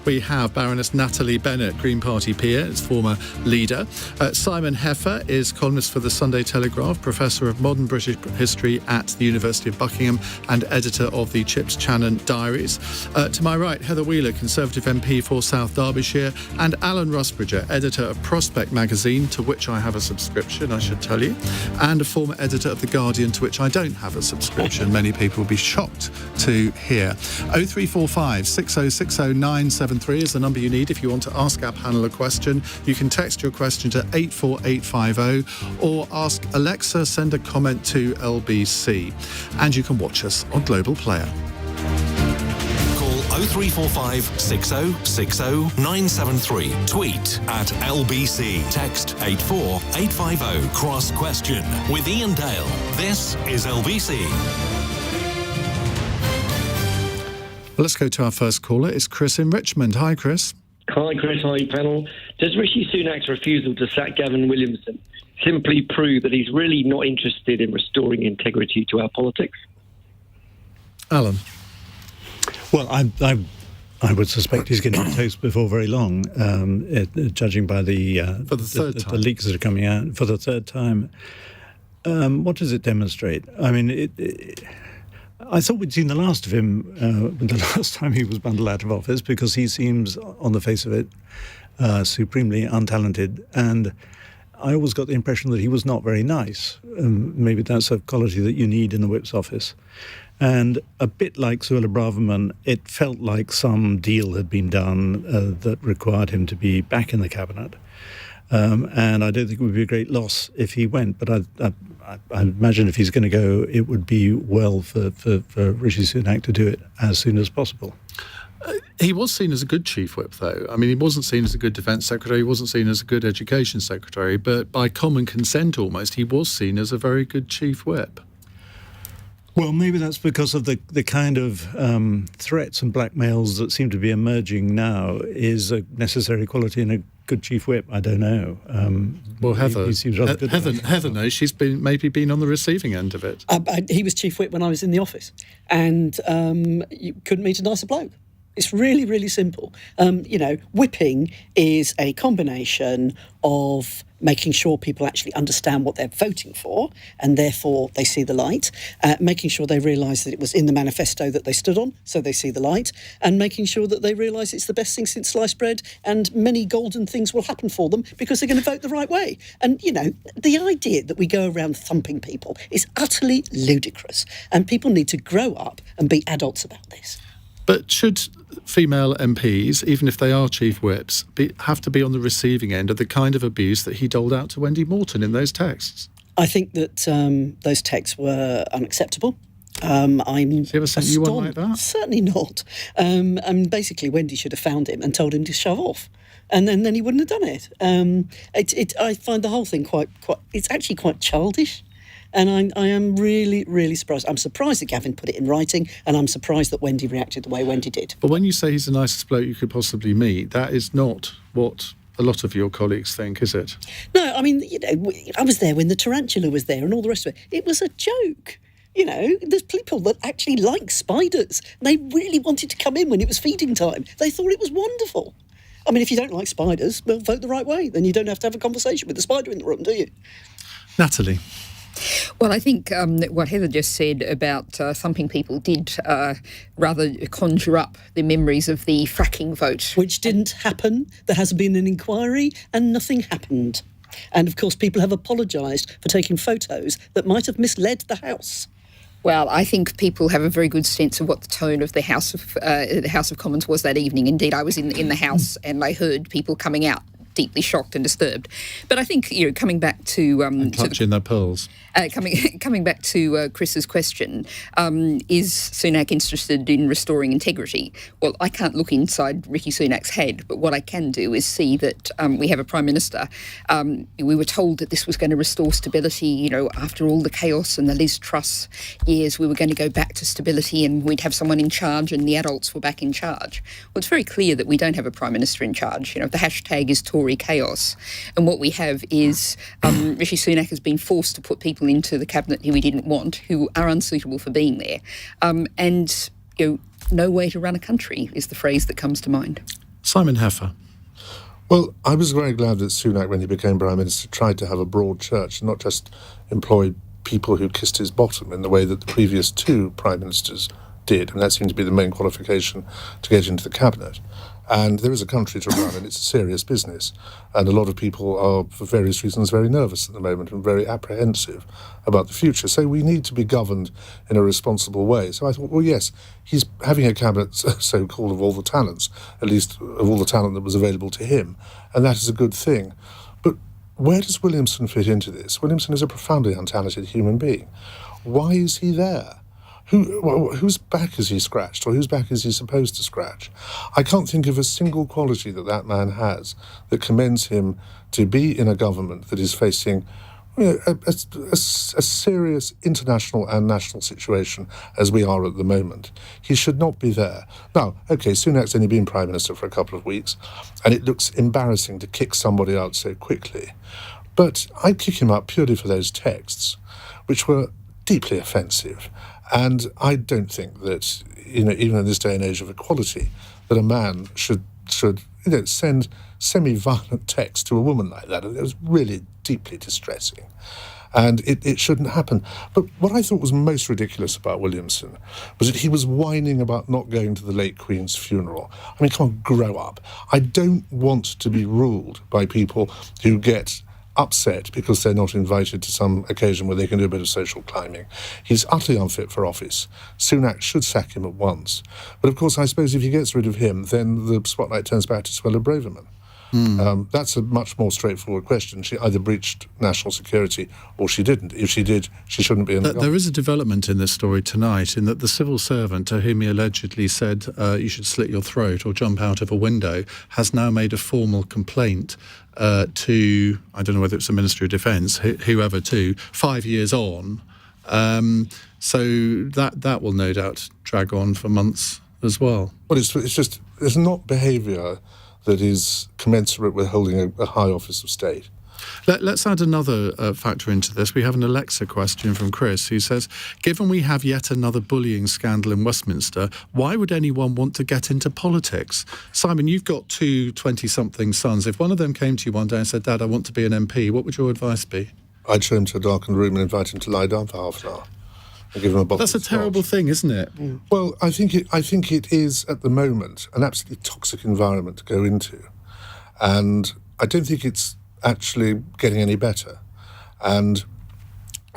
we have Baroness Natalie Bennett, Green Party peer, its former leader. Simon Heffer is columnist for the Sunday Telegraph, professor of modern British history at the University of Buckingham and editor of the Chips Channon Diaries. To my right, Heather Wheeler, Conservative MP for South Derbyshire, and Alan Rusbridger, editor of Prospect magazine, to which I have a subscription, I should tell you, and a former editor of The Guardian, to which I don't have a subscription. Many people will be shocked to hear. 0345 6060 973 is the number you need if you want to ask our panel a question. You can text your question to 84850 or ask Alexa, send a comment to LBC. And you can watch us on Global Player. 0345 6060 973. Tweet at LBC. Text 84850. Cross question with Iain Dale. This is LBC. Well, let's go to our first caller. It's Chris in Richmond. Hi, Chris. Hi, Chris. Hi, panel. Does Rishi Sunak's refusal to sack Gavin Williamson simply prove that he's really not interested in restoring integrity to our politics? Alan. Well, I would suspect he's getting toast before very long, judging by the leaks that are coming out for the third time. What does it demonstrate? I mean, I thought we'd seen the last of him the last time he was bundled out of office, because he seems, on the face of it, supremely untalented. And I always got the impression that he was not very nice. Maybe that's a quality that you need in the whip's office. And a bit like Suella Braverman, it felt like some deal had been done that required him to be back in the cabinet. And I don't think it would be a great loss if he went. But I imagine if he's going to go, it would be well for Rishi Sunak to do it as soon as possible. He was seen as a good chief whip, though. I mean, he wasn't seen as a good defence secretary, he wasn't seen as a good education secretary, but by common consent almost, he was seen as a very good chief whip. Well, maybe that's because of the kind of threats and blackmails that seem to be emerging now is a necessary quality in a good chief whip. I don't know. Well, Heather, he seems rather good. Heather knows. She's maybe been on the receiving end of it. He was chief whip when I was in the office, and you couldn't meet a nicer bloke. It's really, really simple. Whipping is a combination of making sure people actually understand what they're voting for, and therefore they see the light, making sure they realise that it was in the manifesto that they stood on, so they see the light, and making sure that they realise it's the best thing since sliced bread, and many golden things will happen for them because they're going to vote the right way. And, the idea that we go around thumping people is utterly ludicrous, and people need to grow up and be adults about this. But should female MPs, even if they are chief whips, have to be on the receiving end of the kind of abuse that he doled out to Wendy Morton in those texts? I think that those texts were unacceptable. Has he ever sent you one like that? Certainly not. And basically, Wendy should have found him and told him to shove off. And then he wouldn't have done it. I find the whole thing it's actually quite childish. And I am really, really surprised. I'm surprised that Gavin put it in writing, and I'm surprised that Wendy reacted the way Wendy did. But when you say he's the nicest bloke you could possibly meet, that is not what a lot of your colleagues think, is it? No, I mean, I was there when the tarantula was there and all the rest of it. It was a joke. There's people that actually like spiders. And they really wanted to come in when it was feeding time. They thought it was wonderful. I mean, if you don't like spiders, well, vote the right way. Then you don't have to have a conversation with the spider in the room, do you? Natalie. Well, I think what Heather just said about thumping people did rather conjure up the memories of the fracking vote. Which didn't happen. There hasn't been an inquiry and nothing happened. And, of course, people have apologised for taking photos that might have misled the House. Well, I think people have a very good sense of what the tone of the House of Commons was that evening. Indeed, I was in the House and I heard people coming out deeply shocked and disturbed. But I think, coming back to clutching their pearls. Coming back to Chris's question, is Sunak interested in restoring integrity? Well, I can't look inside Rishi Sunak's head, but what I can do is see that we have a Prime Minister. We were told that this was going to restore stability, after all the chaos and the Liz Truss years, we were going to go back to stability and we'd have someone in charge and the adults were back in charge. Well, it's very clear that we don't have a Prime Minister in charge. The hashtag is Tory chaos. And what we have is Rishi Sunak has been forced to put people into the cabinet who he didn't want, who are unsuitable for being there. And no way to run a country is the phrase that comes to mind. Simon Heffer. Well, I was very glad that Sunak, when he became Prime Minister, tried to have a broad church and not just employ people who kissed his bottom in the way that the previous two Prime Ministers did, and that seemed to be the main qualification to get into the Cabinet. And there is a country to run, and it's a serious business. And a lot of people are, for various reasons, very nervous at the moment and very apprehensive about the future. So we need to be governed in a responsible way. So I thought, well, yes, he's having a cabinet so-called of all the talents, at least of all the talent that was available to him. And that is a good thing. But where does Williamson fit into this? Williamson is a profoundly untalented human being. Why is he there? Whose back has he scratched, or whose back is he supposed to scratch? I can't think of a single quality that man has that commends him to be in a government that is facing a serious international and national situation as we are at the moment. He should not be there. Now, OK, Sunak's only been Prime Minister for a couple of weeks, and it looks embarrassing to kick somebody out so quickly. But I'd kick him out purely for those texts, which were deeply offensive. And I don't think that, even in this day and age of equality, that a man should send semi-violent text to a woman like that. It was really deeply distressing. And it shouldn't happen. But what I thought was most ridiculous about Williamson was that he was whining about not going to the late Queen's funeral. I mean, come on, grow up. I don't want to be ruled by people who get upset because they're not invited to some occasion where they can do a bit of social climbing. He's utterly unfit for office. Sunak should sack him at once. But of course, I suppose if he gets rid of him, then the spotlight turns back to Suella Braverman. That's a much more straightforward question. She either breached national security or she didn't. If she did, she shouldn't be in the government. There is a development in this story tonight in that the civil servant to whom he allegedly said you should slit your throat or jump out of a window has now made a formal complaint to, I don't know whether it's the Ministry of Defence, whoever to, 5 years on. So that will no doubt drag on for months as well. Well, it's not behaviour that is commensurate with holding a high office of state. Let's add another factor into this. We have an Alexa question from Chris who says, given we have yet another bullying scandal in Westminster, why would anyone want to get into politics? Simon, you've got two 20-something sons. If one of them came to you one day and said, Dad, I want to be an MP, what would your advice be? I'd show him to a darkened room and invite him to lie down for half an hour. And give him a bottle That's a terrible thing, isn't it? Mm. Well, I think it is, at the moment, an absolutely toxic environment to go into. And I don't think it's actually getting any better. And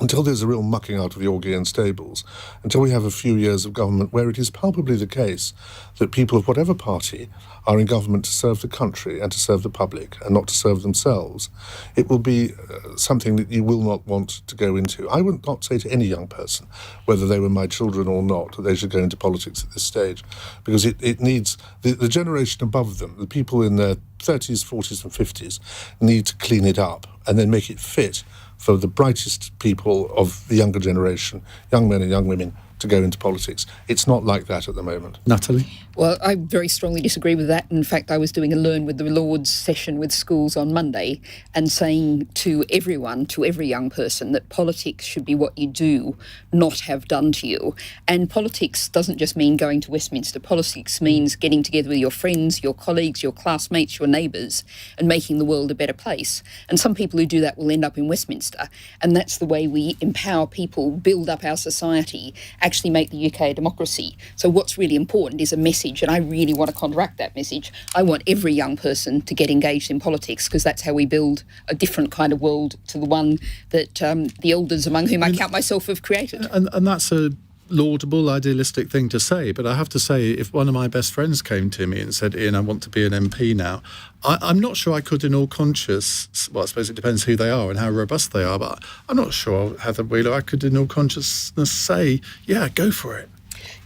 until there's a real mucking out of the Augean stables, until we have a few years of government where it is palpably the case that people of whatever party are in government to serve the country and to serve the public and not to serve themselves, it will be something that you will not want to go into. I would not say to any young person, whether they were my children or not, that they should go into politics at this stage, because it needs, the generation above them, the people in their 30s, 40s and 50s, need to clean it up and then make it fit for the brightest people of the younger generation, young men and young women, to go into politics. It's not like that at the moment. Natalie? Well, I very strongly disagree with that. In fact, I was doing a Learn with the Lords session with schools on Monday and saying to everyone, to every young person, that politics should be what you do, not have done to you. And politics doesn't just mean going to Westminster. Politics means getting together with your friends, your colleagues, your classmates, your neighbours, and making the world a better place. And some people who do that will end up in Westminster. And that's the way we empower people, build up our society, actually make the UK a democracy. So what's really important is a message, and I really want to counteract that message. I want every young person to get engaged in politics, because that's how we build a different kind of world to the one that the elders, among whom I count myself, have created. And that's a laudable, idealistic thing to say, but I have to say, if one of my best friends came to me and said, Iain, I want to be an MP now, I'm not sure I could in all conscience, well, I suppose it depends who they are and how robust they are, but I'm not sure, Heather Wheeler, I could in all consciousness say, yeah, go for it.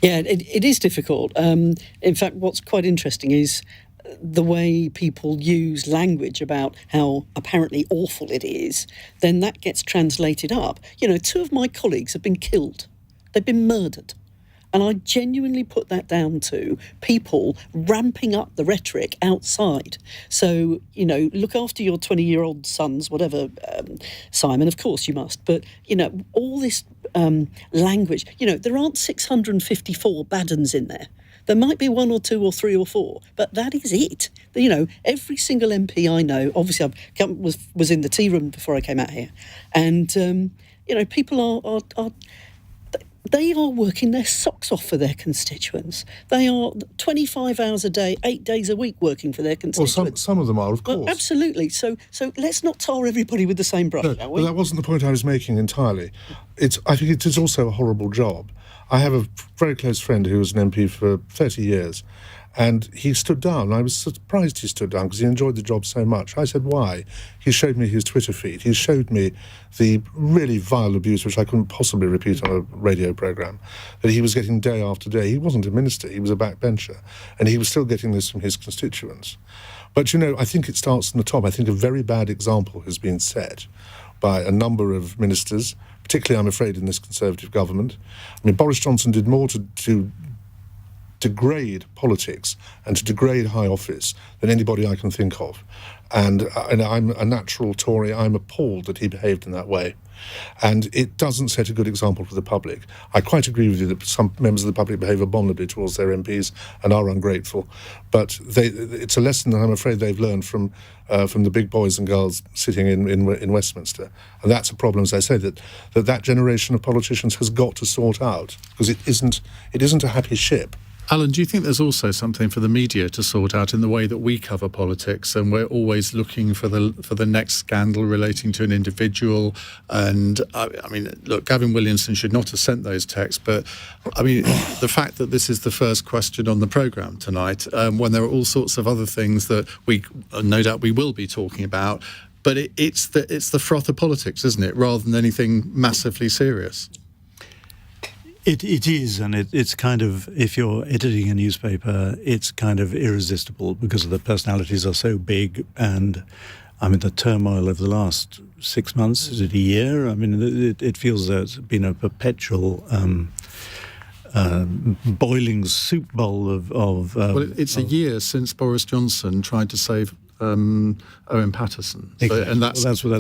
Yeah, it is difficult. In fact, what's quite interesting is the way people use language about how apparently awful it is, then that gets translated up. You know, 2 of my colleagues have been killed. They've been murdered. And I genuinely put that down to people ramping up the rhetoric outside. So, you know, look after your 20-year-old sons, whatever, Simon, of course you must. But, you know, all this language, you know, there aren't 654 Baddens in there. There might be one or two or three or four, but that is it. You know, every single MP I know, obviously I was in the tea room before I came out here, and, you know, people they are working their socks off for their constituents. They are 25 hours a day, 8 days a week working for their constituents. Well, some of them are, of course. Well, absolutely. So let's not tar everybody with the same brush, No, shall we? but that wasn't the point I was making entirely. I think it is also a horrible job. I have a very close friend who was an MP for 30 years, and he stood down. I was surprised he stood down because he enjoyed the job so much. I said, why? He showed me his Twitter feed. He showed me the really vile abuse, which I couldn't possibly repeat on a radio programme, that he was getting day after day. He wasn't a minister, he was a backbencher, and he was still getting this from his constituents. But, you know, I think it starts from the top. I think a very bad example has been set by a number of ministers, particularly, I'm afraid, in this Conservative government. I mean, Boris Johnson did more to degrade politics and to degrade high office than anybody I can think of. And I'm a natural Tory. I'm appalled that he behaved in that way. And it doesn't set a good example for the public. I quite agree with you that some members of the public behave abominably towards their MPs and are ungrateful. But it's a lesson that I'm afraid they've learned from the big boys and girls sitting in Westminster. And that's a problem, as I say, that generation of politicians has got to sort out, because it isn't a happy ship. Alan, do you think there's also something for the media to sort out in the way that we cover politics, and we're always looking for the next scandal relating to an individual? And I mean, look, Gavin Williamson should not have sent those texts, but I mean, the fact that this is the first question on the programme tonight, when there are all sorts of other things that we no doubt we will be talking about, but it's the froth of politics, isn't it, rather than anything massively serious? It is, and it's kind of, if you're editing a newspaper, it's kind of irresistible because the personalities are so big. And I mean, the turmoil of the last 6 months, is it a year? I mean, it feels that it's been a perpetual boiling soup bowl of well, it's a year since Boris Johnson tried to save Owen Patterson. Exactly. So, and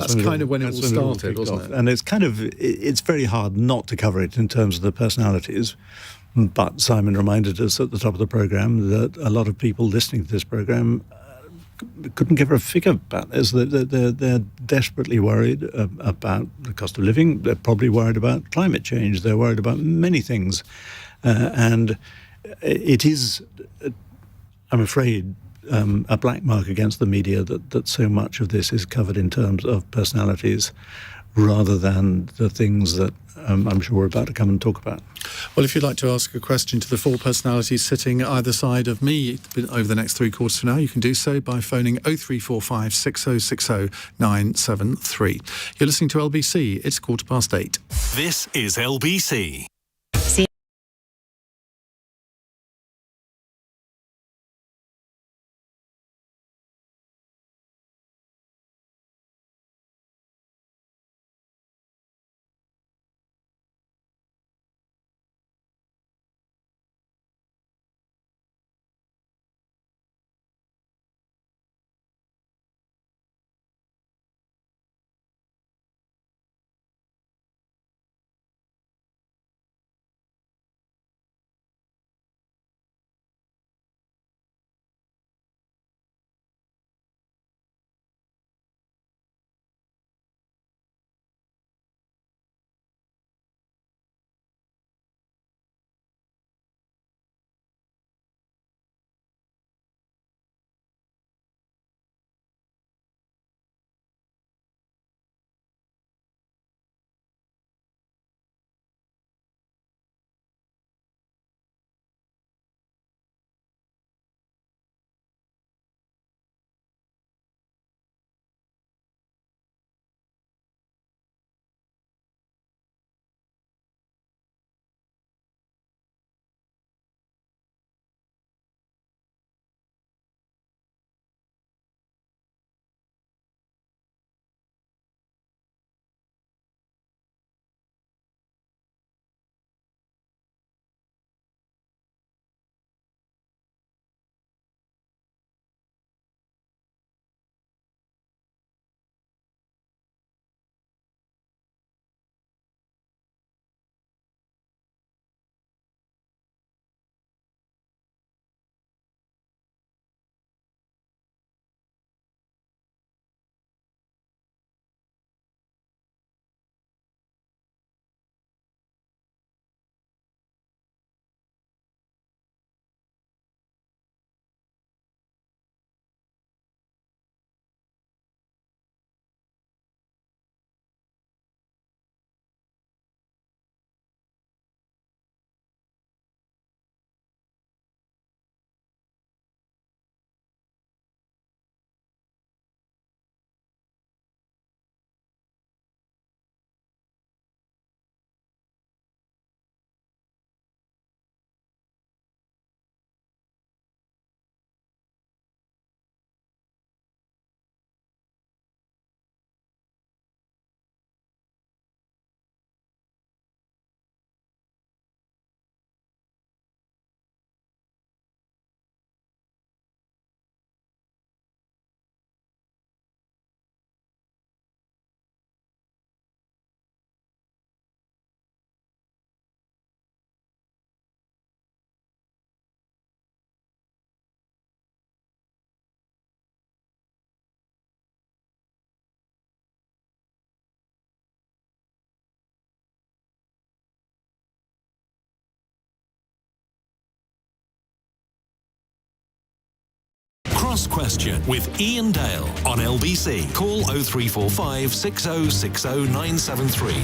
that's kind of when it all started, wasn't it? And it's very hard not to cover it in terms of the personalities. But Simon reminded us at the top of the programme that a lot of people listening to this programme couldn't give a figure about this. They're desperately worried about the cost of living. They're probably worried about climate change. They're worried about many things. And it is, I'm afraid, a black mark against the media that so much of this is covered in terms of personalities rather than the things that I'm sure we're about to come and talk about. Well, if you'd like to ask a question to the four personalities sitting either side of me over the next 3/4 of an hour, you can do so by phoning 0345 6060 973. You're listening to LBC. It's 8:15. This is LBC. Cross Question with Iain Dale on LBC. Call 0345 6060 973.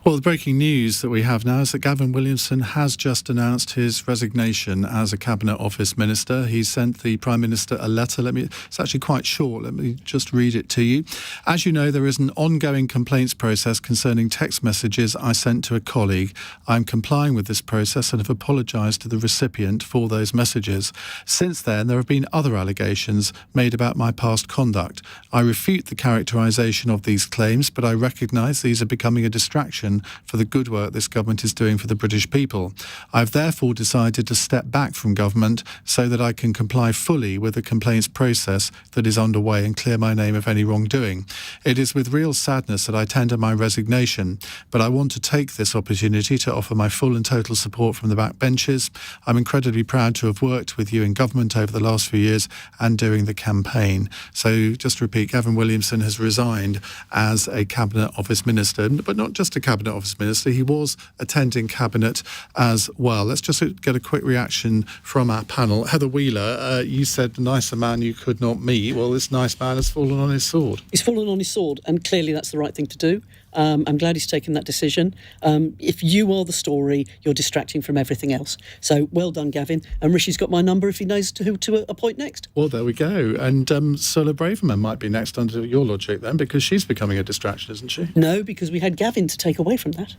Well, the breaking news that we have now is that Gavin Williamson has just announced his resignation as a Cabinet Office Minister. He sent the Prime Minister a letter. It's actually quite short. Let me just read it to you. As you know, there is an ongoing complaints process concerning text messages I sent to a colleague. I'm complying with this process and have apologised to the recipient for those messages. Since then, there have been other allegations made about my past conduct. I refute the characterisation of these claims, but I recognise these are becoming a distraction for the good work this government is doing for the British people. I've therefore decided to step back from government so that I can comply fully with the complaints process that is underway and clear my name of any wrongdoing. It is with real sadness that I tender my resignation, but I want to take this opportunity to offer my full and total support from the backbenches. I'm incredibly proud to have worked with you in government over the last few years and during the campaign. So just to repeat, Gavin Williamson has resigned as a Cabinet Office Minister, but not just a Cabinet Office Minister, he was attending Cabinet as well. Let's just get a quick reaction from our panel. Heather Wheeler, you said nicer man you could not meet. Well, this nice man has fallen on his sword. He's fallen on his sword, and clearly that's the right thing to do. I'm glad he's taken that decision. If you are the story, you're distracting from everything else. So well done, Gavin. And Rishi's got my number if he knows who to appoint next. Well, there we go. And Sola Braverman might be next under your logic then, because she's becoming a distraction, isn't she? No, because we had Gavin to take away from that.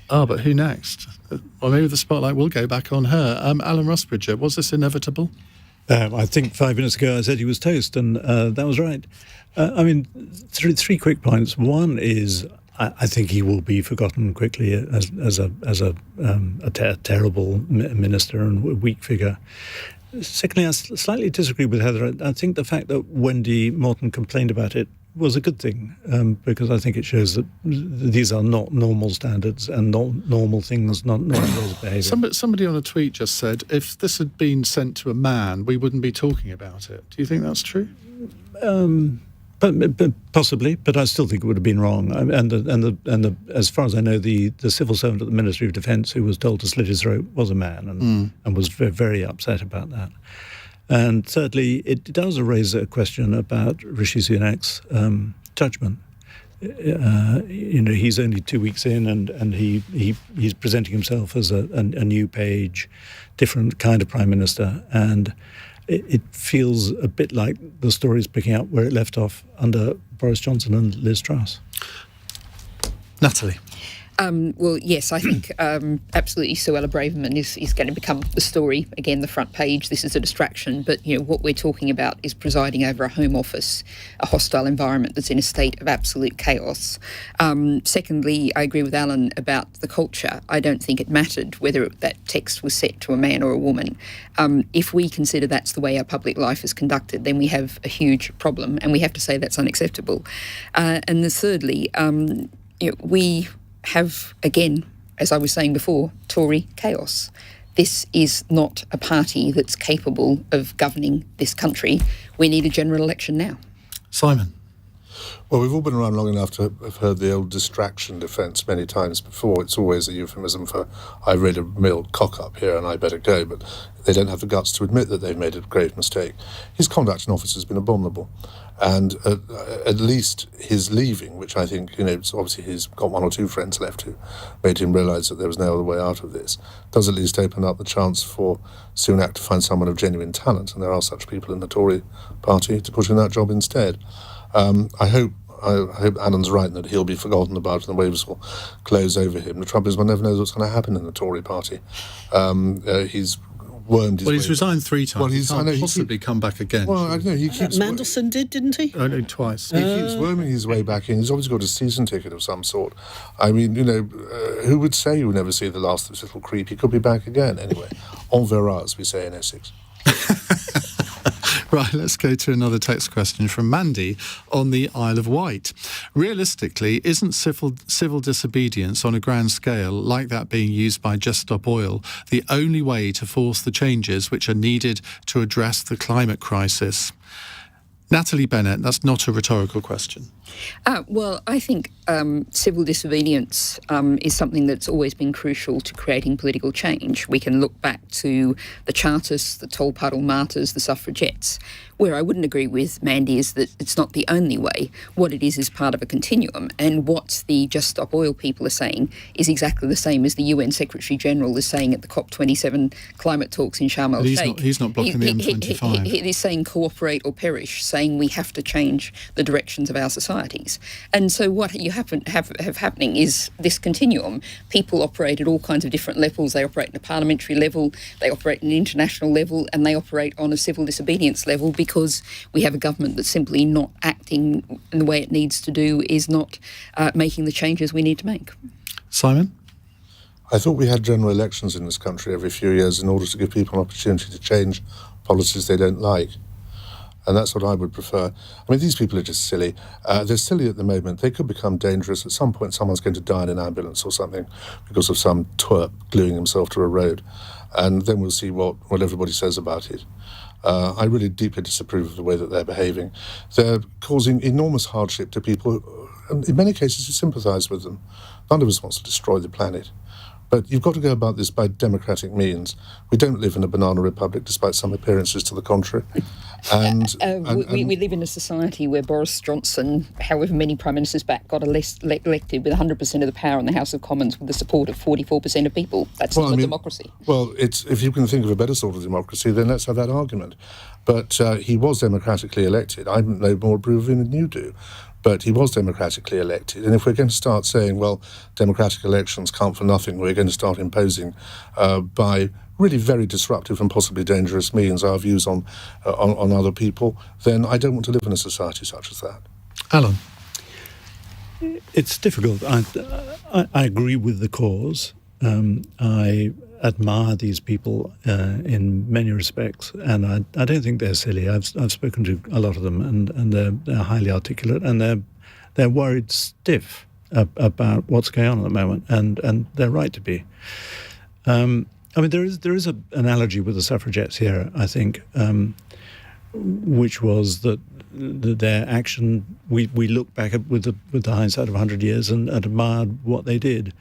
But who next? Well, maybe the spotlight will go back on her. Alan Rusbridger, was this inevitable? I think 5 minutes ago I said he was toast, and that was right. Three quick points. One is I think he will be forgotten quickly as a terrible minister and a weak figure. Secondly, I slightly disagree with Heather. I think the fact that Wendy Morton complained about it was a good thing, because I think it shows that these are not normal standards and not normal things, not normal ways of behaviour. Somebody on a tweet just said, if this had been sent to a man, we wouldn't be talking about it. Do you think that's true? But possibly, but I still think it would have been wrong. And as far as I know, the civil servant at the Ministry of Defence who was told to slit his throat was a man, and was very, very upset about that. And thirdly, it does raise a question about Rishi Sunak's judgment. He's only 2 weeks in, and he's presenting himself as a new page, different kind of Prime Minister, and it feels a bit like the story's picking up where it left off under Boris Johnson and Liz Truss. Natalie. Well, yes, I think absolutely Suella Braverman is going to become the story, again, the front page. This is a distraction, but what we're talking about is presiding over a Home Office, a hostile environment that's in a state of absolute chaos. Secondly, I agree with Alan about the culture. I don't think it mattered whether that text was set to a man or a woman. If we consider that's the way our public life is conducted, then we have a huge problem, and we have to say that's unacceptable. And thirdly, we have, again, as I was saying before, Tory chaos. This is not a party that's capable of governing this country. We need a general election now. Simon. Well, we've all been around long enough to have heard the old distraction defence many times before. It's always a euphemism for, I've read a real cock-up here and I better go, but they don't have the guts to admit that they've made a grave mistake. His conduct in office has been abominable. And at least his leaving, which I think, obviously he's got one or two friends left who made him realise that there was no other way out of this, does at least open up the chance for Sunak to find someone of genuine talent, and there are such people in the Tory party, to put in that job instead. I hope Alan's right that he'll be forgotten about and the waves will close over him. The trouble is one never knows what's going to happen in the Tory party. He's wormed his way. He's resigned 3 times. Well, he can't possibly come back again. Well, I don't know. He keeps Mandelson didn't he? I know, twice. He keeps worming his way back in. He's obviously got a season ticket of some sort. I mean, who would say you never see the last of this little creep? He could be back again. Anyway, on verra, as we say in Essex. Right, let's go to another text question from Mandy on the Isle of Wight. Realistically, isn't civil disobedience on a grand scale, like that being used by Just Stop Oil, the only way to force the changes which are needed to address the climate crisis? Natalie Bennett, that's not a rhetorical question. Well, I think civil disobedience is something that's always been crucial to creating political change. We can look back to the Chartists, the Tolpuddle Martyrs, the suffragettes. Where I wouldn't agree with Mandy is that it's not the only way. What it is part of a continuum. And what the Just Stop Oil people are saying is exactly the same as the UN Secretary-General is saying at the COP27 climate talks in Sharm el-Sheikh. He's not blocking the M25. He is saying cooperate or perish, saying we have to change the directions of our societies. And so what you have happening is this continuum. People operate at all kinds of different levels. They operate at a parliamentary level, they operate at an international level, and they operate on a civil disobedience level because we have a government that's simply not acting in the way it needs to do, is not making the changes we need to make. Simon? I thought we had general elections in this country every few years in order to give people an opportunity to change policies they don't like. And that's what I would prefer. I mean, these people are just silly. They're silly at the moment. They could become dangerous. At some point, someone's going to die in an ambulance or something because of some twerp gluing himself to a road. And then we'll see what everybody says about it. I really deeply disapprove of the way that they're behaving. They're causing enormous hardship to people, and in many cases, you sympathise with them. None of us wants to destroy the planet. But you've got to go about this by democratic means. We don't live in a banana republic, despite some appearances to the contrary. We live in a society where Boris Johnson, however many prime ministers back, got elected with 100% of the power in the House of Commons with the support of 44% of people. That's not democracy. Well, if you can think of a better sort of democracy, then let's have that argument. But he was democratically elected. I no more approve of him than you do. But he was democratically elected. And if we're going to start saying, well, democratic elections count for nothing, we're going to start imposing by really very disruptive and possibly dangerous means our views on other people, then I don't want to live in a society such as that. Alan? It's difficult. I agree with the cause. I admire these people in many respects, and I don't think they're silly. I've spoken to a lot of them, and they're highly articulate, and they're worried stiff about what's going on at the moment, and they're right to be. I mean, there is an analogy with the suffragettes here, I think, which was that their action. We look back with the hindsight of 100 years and admired what they did.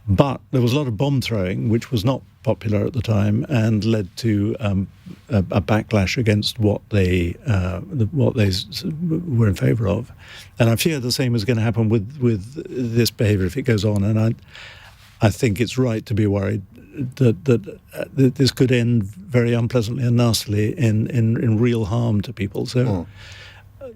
But there was a lot of bomb throwing, which was not popular at the time, and led to a backlash against what they were in favour of. And I fear the same is going to happen with this behaviour if it goes on. And I think it's right to be worried that this could end very unpleasantly and nastily in real harm to people. So.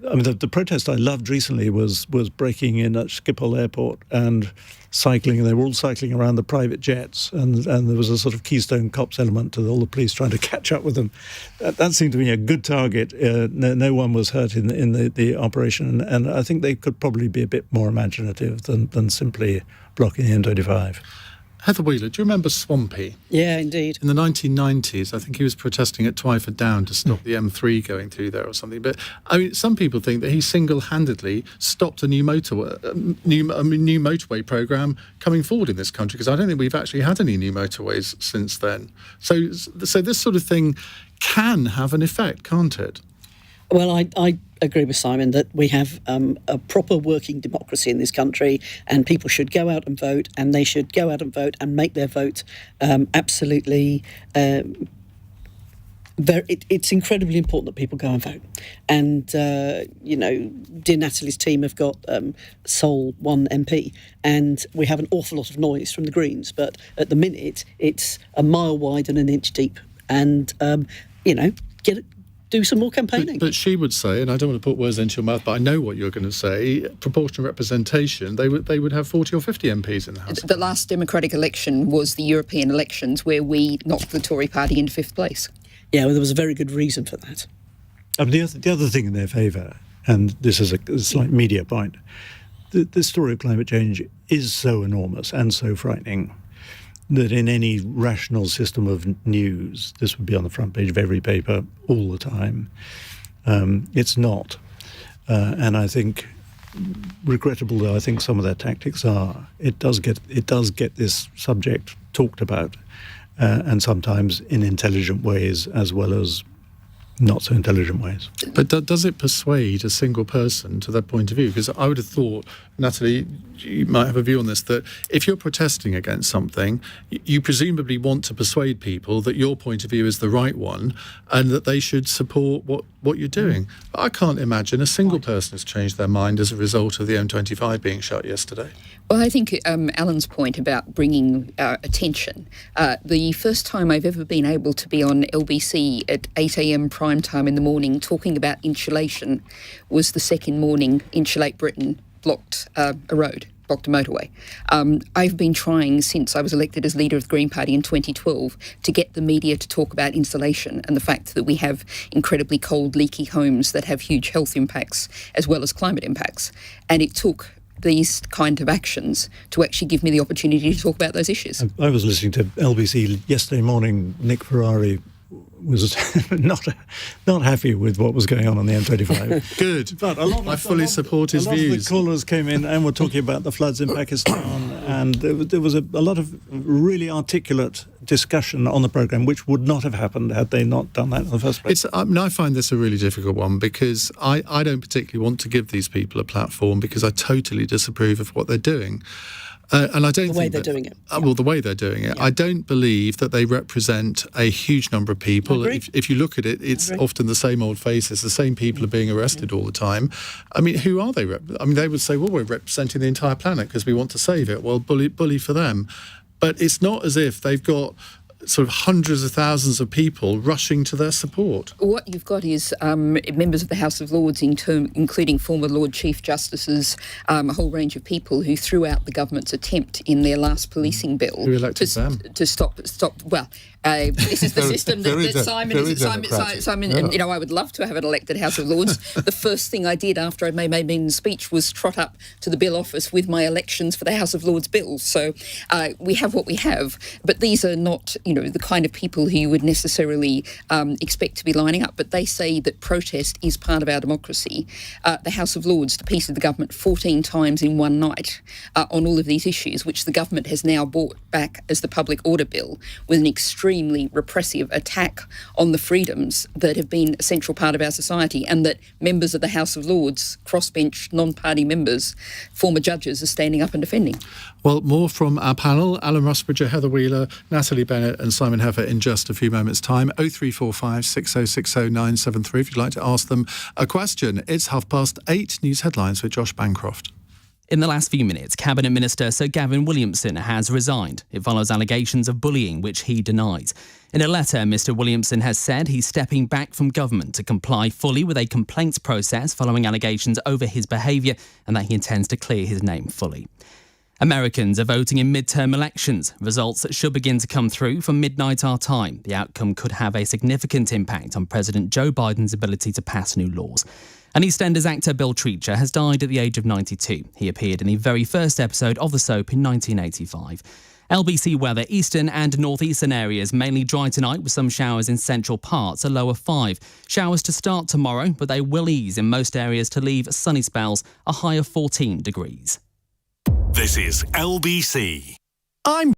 I mean, the protest I loved recently was breaking in at Schiphol Airport and cycling. They were all cycling around the private jets, and there was a sort of Keystone Cops element to all the police trying to catch up with them. That seemed to be a good target. No one was hurt in the operation, and I think they could probably be a bit more imaginative than simply blocking the M25. Heather Wheeler, do you remember Swampy? Yeah, indeed. In the 1990s, I think he was protesting at Twyford Down to stop the M3 going through there or something. But I mean, some people think that he single-handedly stopped a new motorway programme coming forward in this country, because I don't think we've actually had any new motorways since then. So this sort of thing can have an effect, can't it? Well, I agree with Simon that we have a proper working democracy in this country, and people should go out and vote, and they should go out and vote and make their vote absolutely. It's incredibly important that people go and vote. And, dear Natalie's team have got sole one MP, and we have an awful lot of noise from the Greens, but at the minute it's a mile wide and an inch deep. And, do some more campaigning. But she would say, and I don't want to put words into your mouth, but I know what you're going to say, proportional representation, they would have 40 or 50 MPs in the House. The last democratic election was the European elections, where we knocked the Tory party into fifth place. Yeah, well, there was a very good reason for that. The other thing in their favour, and this is a slight media point, the story of climate change is so enormous and so frightening that in any rational system of news, this would be on the front page of every paper all the time. It's not. And I think, regrettable though I think some of their tactics are, it does get this subject talked about, and sometimes in intelligent ways, as well as not so intelligent ways. But does it persuade a single person to that point of view? Because I would have thought, Natalie, you might have a view on this, that if you're protesting against something, you presumably want to persuade people that your point of view is the right one and that they should support what you're doing. I can't imagine a single person has changed their mind as a result of the M25 being shut yesterday. Well, I think Alan's point about bringing attention, the first time I've ever been able to be on LBC at 8 a.m. prime time in the morning talking about insulation was the second morning Insulate Britain blocked a road, blocked a motorway. I've been trying since I was elected as leader of the Green Party in 2012 to get the media to talk about insulation and the fact that we have incredibly cold, leaky homes that have huge health impacts as well as climate impacts. And it took these kind of actions to actually give me the opportunity to talk about those issues. I was listening to LBC yesterday morning. Nick Ferrari was not happy with what was going on the M25. Good. But I fully support his views. A lot of the callers came in and were talking about the floods in Pakistan, and there was a lot of really articulate discussion on the programme, which would not have happened had they not done that in the first place. I find this a really difficult one because I don't particularly want to give these people a platform because I totally disapprove of what they're doing. And I don't the way they're doing it. Well, the way they're doing it. Yeah. I don't believe that they represent a huge number of people. If you look at it, it's often the same old faces. The same people are being arrested all the time. I mean, who are they? They would say, well, we're representing the entire planet because we want to save it. Well, bully for them. But it's not as if they've got sort of hundreds of thousands of people rushing to their support. What you've got is members of the House of Lords, including former Lord Chief Justices, a whole range of people who threw out the government's attempt in their last policing bill to stop. Well, this is the system that Simon. And, I would love to have an elected House of Lords. The first thing I did after I made my speech was trot up to the bill office with my elections for the House of Lords bills. So we have what we have, but these are not, the kind of people who you would necessarily expect to be lining up. But they say that protest is part of our democracy. The House of Lords defeated the government 14 times in one night on all of these issues, which the government has now brought back as the Public Order Bill, with an extremely repressive attack on the freedoms that have been a central part of our society, and that members of the House of Lords, crossbench, non-party members, former judges, are standing up and defending. Well, more from our panel, Alan Rusbridger, Heather Wheeler, Natalie Bennett and Simon Heffer in just a few moments' time. 0345 6060 973 if you'd like to ask them a question. It's 8:30 news headlines with Josh Bancroft. In the last few minutes, Cabinet Minister Sir Gavin Williamson has resigned. It follows allegations of bullying, which he denies. In a letter, Mr Williamson has said he's stepping back from government to comply fully with a complaints process following allegations over his behaviour, and that he intends to clear his name fully. Americans are voting in midterm elections. Results that should begin to come through from midnight our time. The outcome could have a significant impact on President Joe Biden's ability to pass new laws. And EastEnders actor Bill Treacher has died at the age of 92. He appeared in the very first episode of the soap in 1985. LBC weather: eastern and northeastern areas mainly dry tonight with some showers in central parts, a low of 5. Showers to start tomorrow, but they will ease in most areas to leave sunny spells, a high of 14 degrees. This is LBC. I'm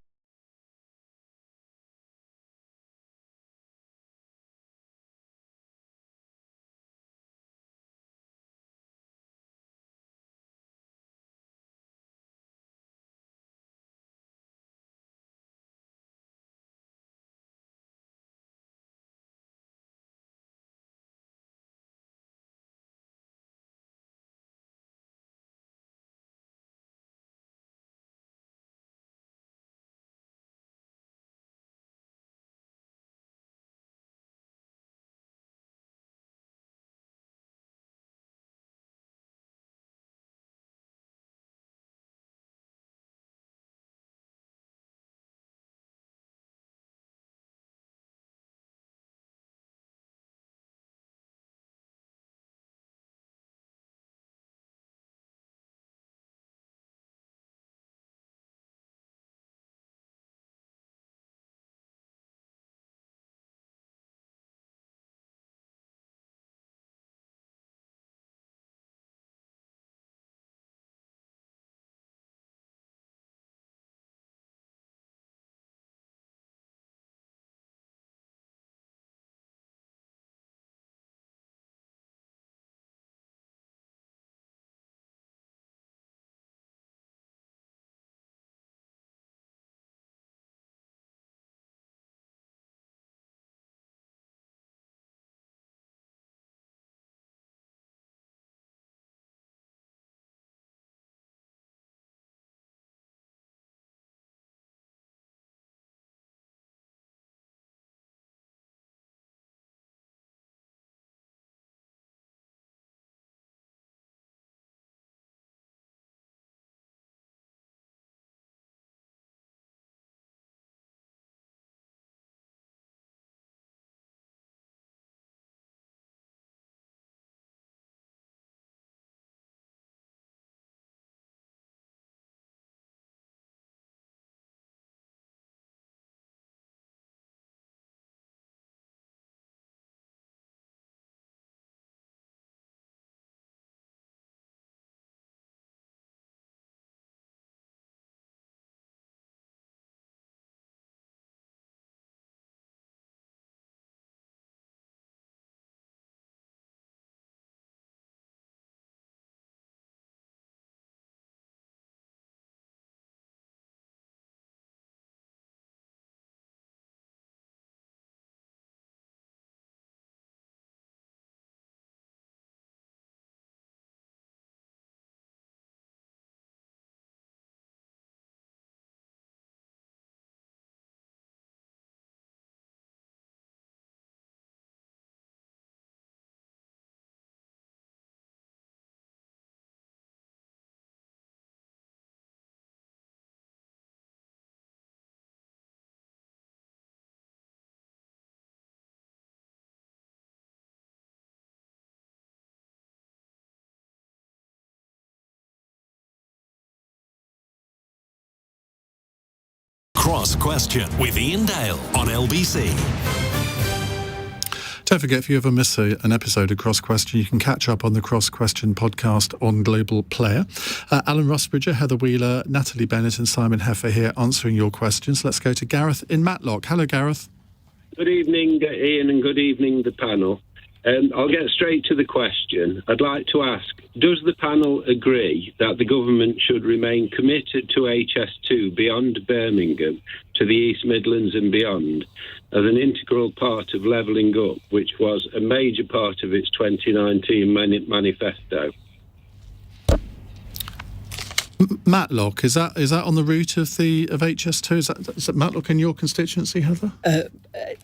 Cross Question with Iain Dale on LBC. Don't forget, if you ever miss an episode of Cross Question, you can catch up on the Cross Question podcast on Global Player. Alan Rusbridger, Heather Wheeler, Natalie Bennett and Simon Heffer here answering your questions. Let's go to Gareth in Matlock. Hello, Gareth. Good evening, Ian, and good evening, the panel. I'll get straight to the question. I'd like to ask, does the panel agree that the government should remain committed to HS2 beyond Birmingham, to the East Midlands and beyond, as an integral part of levelling up, which was a major part of its 2019 manifesto? Matlock, is that on the route of HS2? Is that Matlock in your constituency, Heather? A,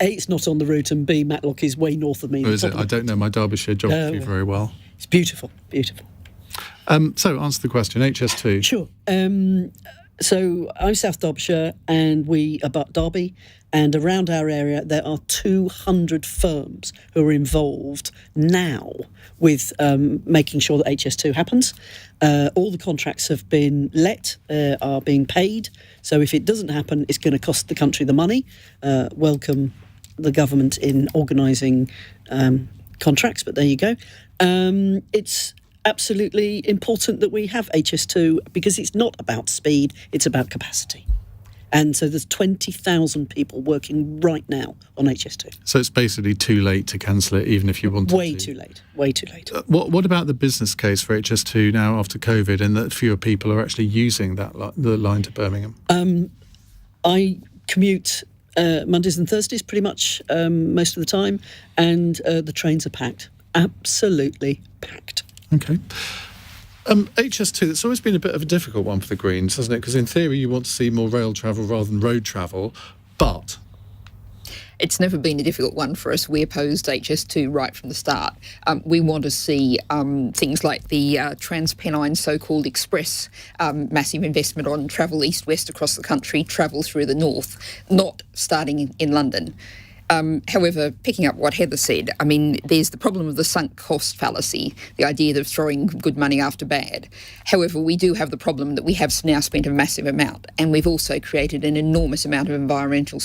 it's not on the route, and B, Matlock is way north of me. Or is it? I don't know my Derbyshire geography very well. It's beautiful, beautiful. So answer the question, HS2. Sure. So I'm South Derbyshire, and we abut Derby, and around our area there are 200 firms who are involved now with making sure that HS2 happens. All the contracts have been let, are being paid, so if it doesn't happen, it's going to cost the country the money. Welcome the government in organising contracts, but there you go. It's absolutely important that we have HS2 because it's not about speed, it's about capacity. And so there's 20,000 people working right now on HS2. So it's basically too late to cancel it, even if you wanted to. Way too late. What about the business case for HS2 now after COVID, and that fewer people are actually using the line to Birmingham? I commute Mondays and Thursdays pretty much most of the time, and the trains are packed. Absolutely packed. Okay. HS2, it's always been a bit of a difficult one for the Greens, hasn't it? Because in theory you want to see more rail travel rather than road travel, but... It's never been a difficult one for us. We opposed HS2 right from the start. We want to see things like the Transpennine so-called Express, massive investment on travel east-west across the country, travel through the north, not starting in London. However, picking up what Heather said, I mean, there's the problem of the sunk cost fallacy, the idea of throwing good money after bad. However, we do have the problem that we have now spent a massive amount, and we've also created an enormous amount of environmental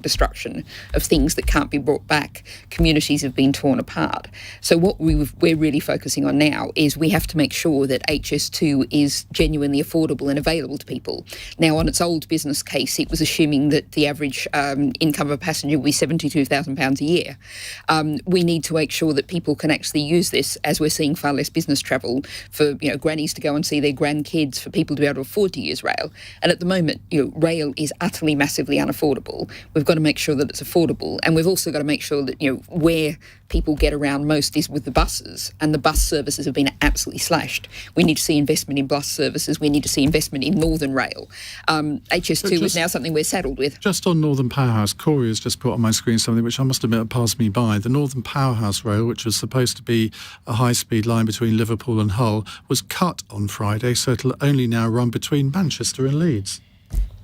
destruction of things that can't be brought back. Communities have been torn apart. So what we're really focusing on now is we have to make sure that HS2 is genuinely affordable and available to people. Now, on its old business case, it was assuming that the average income of a passenger would be £72,000 a year. We need to make sure that people can actually use this, as we're seeing far less business travel, for grannies to go and see their grandkids, for people to be able to afford to use rail. And at the moment, rail is utterly massively unaffordable. We've got to make sure that it's affordable, and we've also got to make sure that where people get around most is with the buses, and the bus services have been absolutely slashed. We need to see investment in bus services. We need to see investment in Northern Rail. HS2 is now something we're saddled with. Just on Northern Powerhouse, Corey has just put on my screen something which I must admit passed me by. The Northern Powerhouse Rail, which was supposed to be a high-speed line between Liverpool and Hull, was cut on Friday, so it'll only now run between Manchester and Leeds.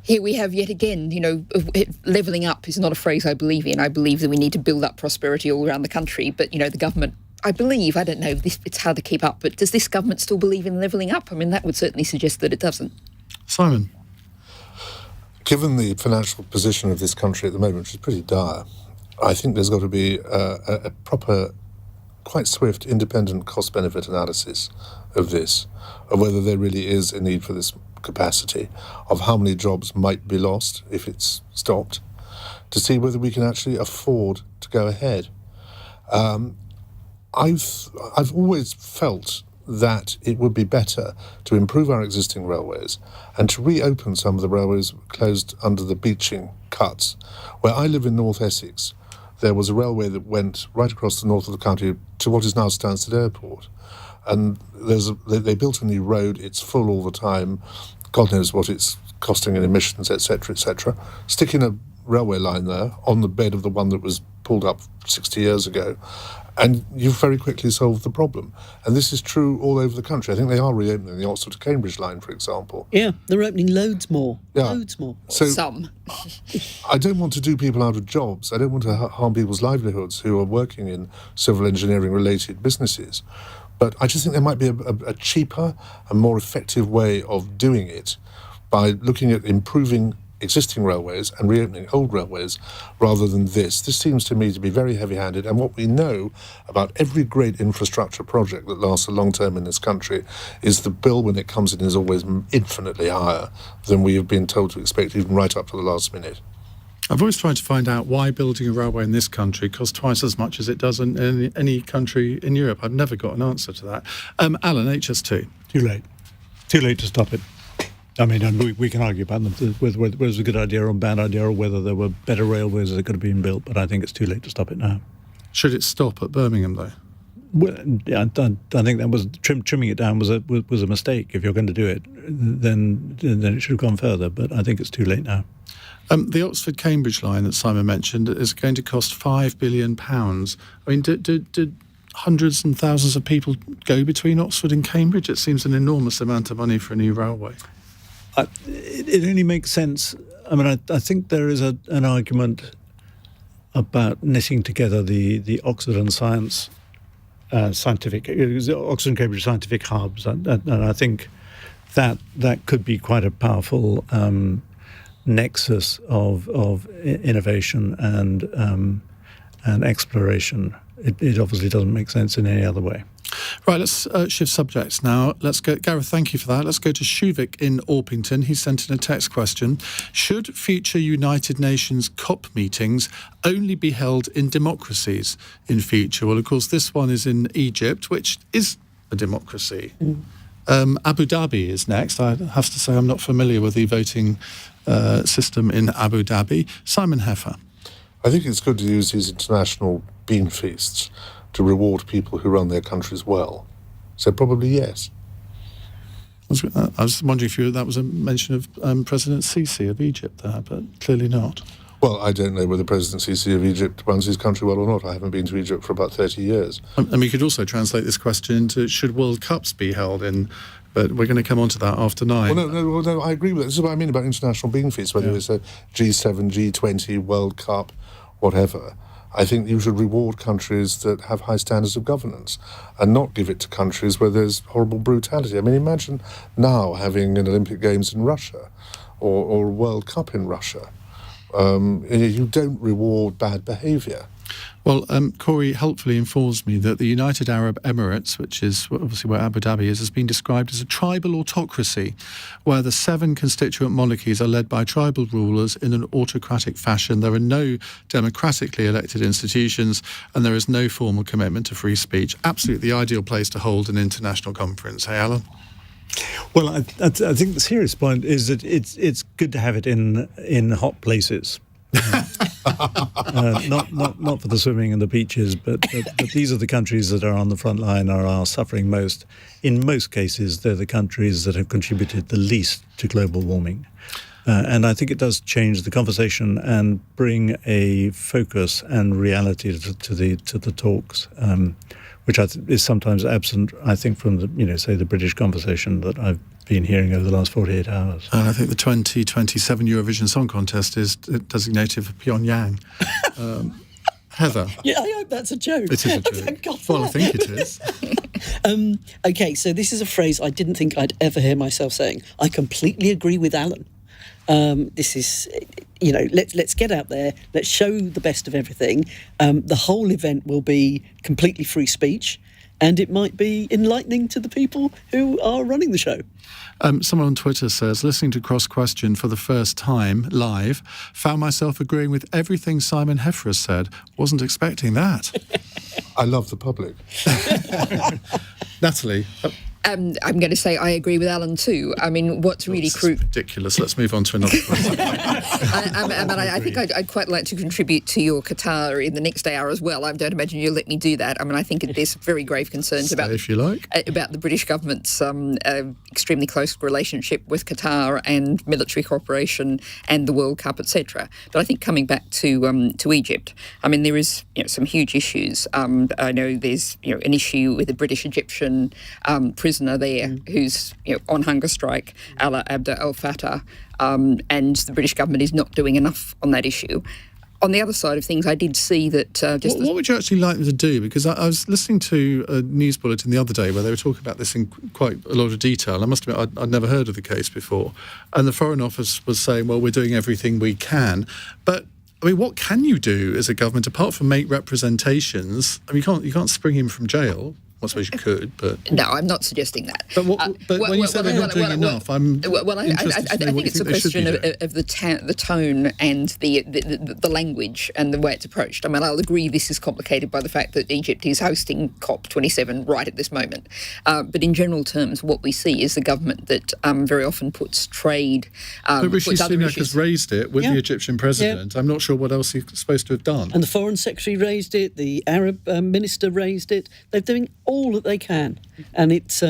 Here we have yet again, levelling up is not a phrase I believe in. I believe that we need to build up prosperity all around the country. But, the government, I don't know, it's hard to keep up, but does this government still believe in levelling up? I mean, that would certainly suggest that it doesn't. Simon? Given the financial position of this country at the moment, which is pretty dire, I think there's got to be a proper, quite swift, independent cost-benefit analysis of this, of whether there really is a need for this capacity, of how many jobs might be lost if it's stopped, to see whether we can actually afford to go ahead. I've always felt that it would be better to improve our existing railways and to reopen some of the railways closed under the beaching cuts. Where I live in North Essex, there was a railway that went right across the north of the county to what is now Stansted Airport. And they built a new road, it's full all the time, God knows what it's costing in emissions, etc., etc. Sticking a railway line there on the bed of the one that was pulled up 60 years ago, and you very quickly solve the problem. And this is true all over the country. I think they are reopening the Oxford to Cambridge line, for example. Yeah, they're opening loads more. Yeah. Loads more. So some. I don't want to do people out of jobs. I don't want to harm people's livelihoods who are working in civil engineering-related businesses. But I just think there might be a cheaper and more effective way of doing it by looking at improving existing railways and reopening old railways rather than this. This seems to me to be very heavy-handed, and what we know about every great infrastructure project that lasts a long term in this country is the bill when it comes in is always infinitely higher than we have been told to expect, even right up to the last minute. I've always tried to find out why building a railway in this country costs twice as much as it does in any country in Europe. I've never got an answer to that. Alan, HS2. Too late to stop it. I mean, and we can argue about whether it was a good idea or a bad idea, or whether there were better railways that could have been built, but I think it's too late to stop it now. Should it stop at Birmingham, though? Well, yeah, I think that was trimming it down was a mistake. If you're going to do it, then it should have gone further, but I think it's too late now. The Oxford-Cambridge line that Simon mentioned is going to cost £5 billion. I mean, did hundreds and thousands of people go between Oxford and Cambridge? It seems an enormous amount of money for a new railway. It only makes sense. I mean, I think there is an argument about knitting together the Oxford and Oxford and Cambridge scientific hubs, and I think that could be quite a powerful nexus of innovation and exploration. It obviously doesn't make sense in any other way. Right, let's shift subjects now. Let's go, Gareth, thank you for that. Let's go to Shuvik in Orpington. He sent in a text question. Should future United Nations COP meetings only be held in democracies in future? Well, of course, this one is in Egypt, which is a democracy. Abu Dhabi is next. I have to say I'm not familiar with the voting system in Abu Dhabi. Simon Heffer. I think it's good to use these international bean feasts to reward people who run their countries well. So probably yes. I was wondering if that was a mention of President Sisi of Egypt there, but clearly not. Well, I don't know whether President Sisi of Egypt runs his country well or not. I haven't been to Egypt for about 30 years. And we could also translate this question into should World Cups be held in... But we're going to come on to that after 9. Well, no, I agree with that. This is what I mean about international bean feasts, whether it's a G7, G20, World Cup, whatever. I think you should reward countries that have high standards of governance and not give it to countries where there's horrible brutality. I mean, imagine now having an Olympic Games in Russia or a World Cup in Russia. You don't reward bad behaviour. Well, Corey helpfully informs me that the United Arab Emirates, which is obviously where Abu Dhabi is, has been described as a tribal autocracy, where the 7 constituent monarchies are led by tribal rulers in an autocratic fashion. There are no democratically elected institutions, and there is no formal commitment to free speech. Absolutely the ideal place to hold an international conference. Hey, Alan? Well, I think the serious point is that it's good to have it in hot places. Not for the swimming and the beaches, but these are the countries that are on the front line or are suffering most. In most cases, they're the countries that have contributed the least to global warming. And I think it does change the conversation and bring a focus and reality to the talks, which is sometimes absent, I think, from the British conversation that I've been hearing over the last 48 hours. And I think the 2027 Eurovision Song Contest is designated for Pyongyang. Heather. Yeah, I hope that's a joke. It is a joke. Thank God well, I think it is. Okay, so this is a phrase I didn't think I'd ever hear myself saying. I completely agree with Alan. This is, let's get out there, let's show the best of everything. The whole event will be completely free speech, and it might be enlightening to the people who are running the show. Someone on Twitter says, listening to Cross Question for the first time, live, found myself agreeing with everything Simon Heffer has said. Wasn't expecting that. I love the public. Natalie? I'm going to say I agree with Alan too. I mean, what's really ridiculous. Let's move on to another question. I think I'd quite like to contribute to your Qatar in the next hour as well. I don't imagine you'll let me do that. I mean, I think there's very grave concerns about the British government's extremely close relationship with Qatar and military cooperation and the World Cup, etc. But I think coming back to Egypt, I mean, there is some huge issues. I know there's an issue with the British Egyptian prisoner there who's on hunger strike, Ala Abda al-Fattah, and the British government is not doing enough on that issue. On the other side of things, I did see that... What would you actually like them to do? Because I was listening to a news bulletin the other day where they were talking about this in quite a lot of detail. I must admit, I'd never heard of the case before. And the Foreign Office was saying, well, we're doing everything we can. But, I mean, what can you do as a government, apart from make representations? I mean, you can't spring him from jail. Well, I suppose you could, but... No, I'm not suggesting that. But when you say they're not doing enough, I'm interested to know what you think it's a think they should be question doing. of the tone and the language and the way it's approached. I mean, I'll agree this is complicated by the fact that Egypt is hosting COP27 right at this moment. But in general terms, what we see is a government that very often puts trade... but Rishi Sunak has raised it with the Egyptian president. I'm not sure what else he's supposed to have done. And the Foreign Secretary raised it, the Arab Minister raised it. They're doing all that they can, and it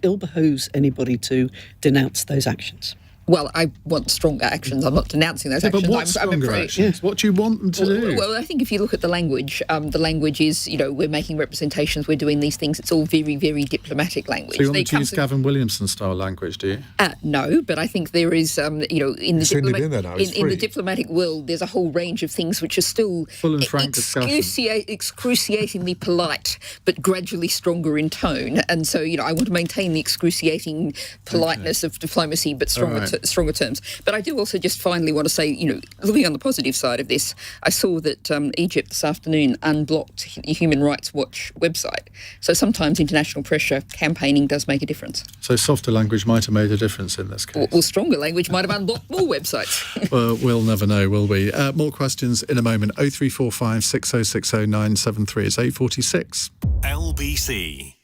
ill behooves anybody to denounce those actions. Well, I want stronger actions. I'm not denouncing those actions. But what stronger actions? What do you want them to do? Well, I think if you look at the language is, we're making representations, we're doing these things. It's all very, very diplomatic language. So you want them to use Gavin Williamson-style language, do you? No, but I think there is, in the diplomatic world, there's a whole range of things which are still full and frank excruciatingly polite, but gradually stronger in tone. And so, I want to maintain the excruciating politeness of diplomacy, but stronger terms. But I do also just finally want to say, looking on the positive side of this, I saw that Egypt this afternoon unblocked the Human Rights Watch website. So sometimes international pressure campaigning does make a difference. So softer language might have made a difference in this case. Well, stronger language might have unblocked more websites. Well, we'll never know, will we? More questions in a moment. 0345 6060 973 is 8:46. LBC